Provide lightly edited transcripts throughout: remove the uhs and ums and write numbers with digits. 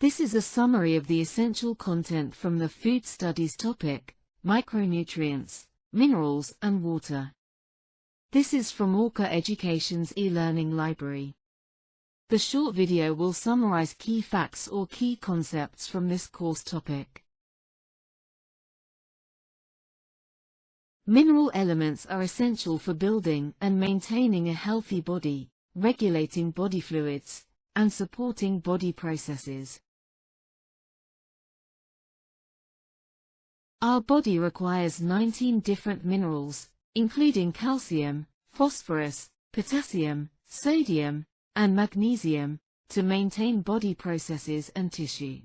This is a summary of the essential content from the Food Studies topic, Micronutrients, Minerals and Water. This is from ORCA Education's e-learning library. The short video will summarize key facts or key concepts from this course topic. Mineral elements are essential for building and maintaining a healthy body, regulating body fluids, and supporting body processes. Our body requires 19 different minerals, including calcium, phosphorus, potassium, sodium, and magnesium, to maintain body processes and tissue.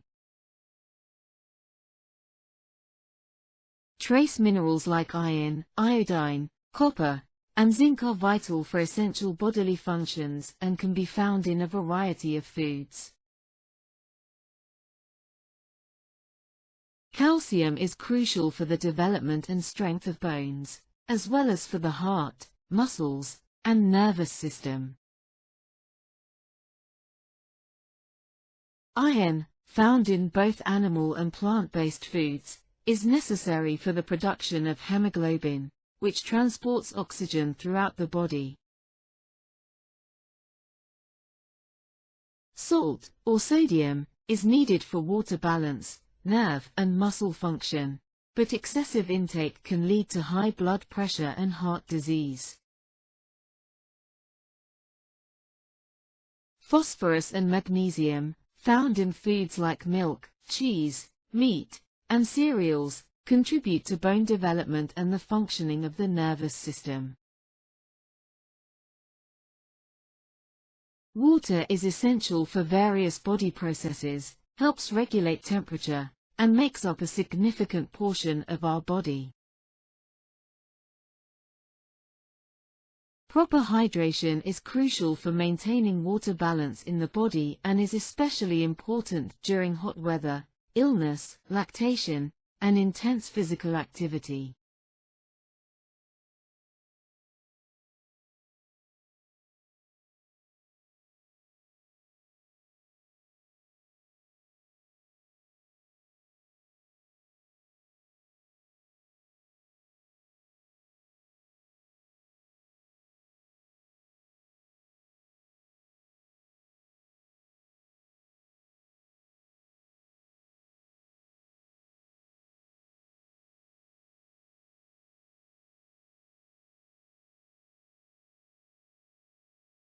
Trace minerals like iron, iodine, copper, and zinc are vital for essential bodily functions and can be found in a variety of foods. Calcium is crucial for the development and strength of bones, as well as for the heart, muscles, and nervous system. Iron, found in both animal and plant-based foods, is necessary for the production of hemoglobin, which transports oxygen throughout the body. Salt, or sodium, is needed for water balance, nerve and muscle function, but excessive intake can lead to high blood pressure and heart disease. Phosphorus and magnesium, found in foods like milk, cheese, meat, and cereals, contribute to bone development and the functioning of the nervous system. Water is essential for various body processes, helps regulate temperature, and makes up a significant portion of our body. Proper hydration is crucial for maintaining water balance in the body and is especially important during hot weather, illness, lactation, and intense physical activity.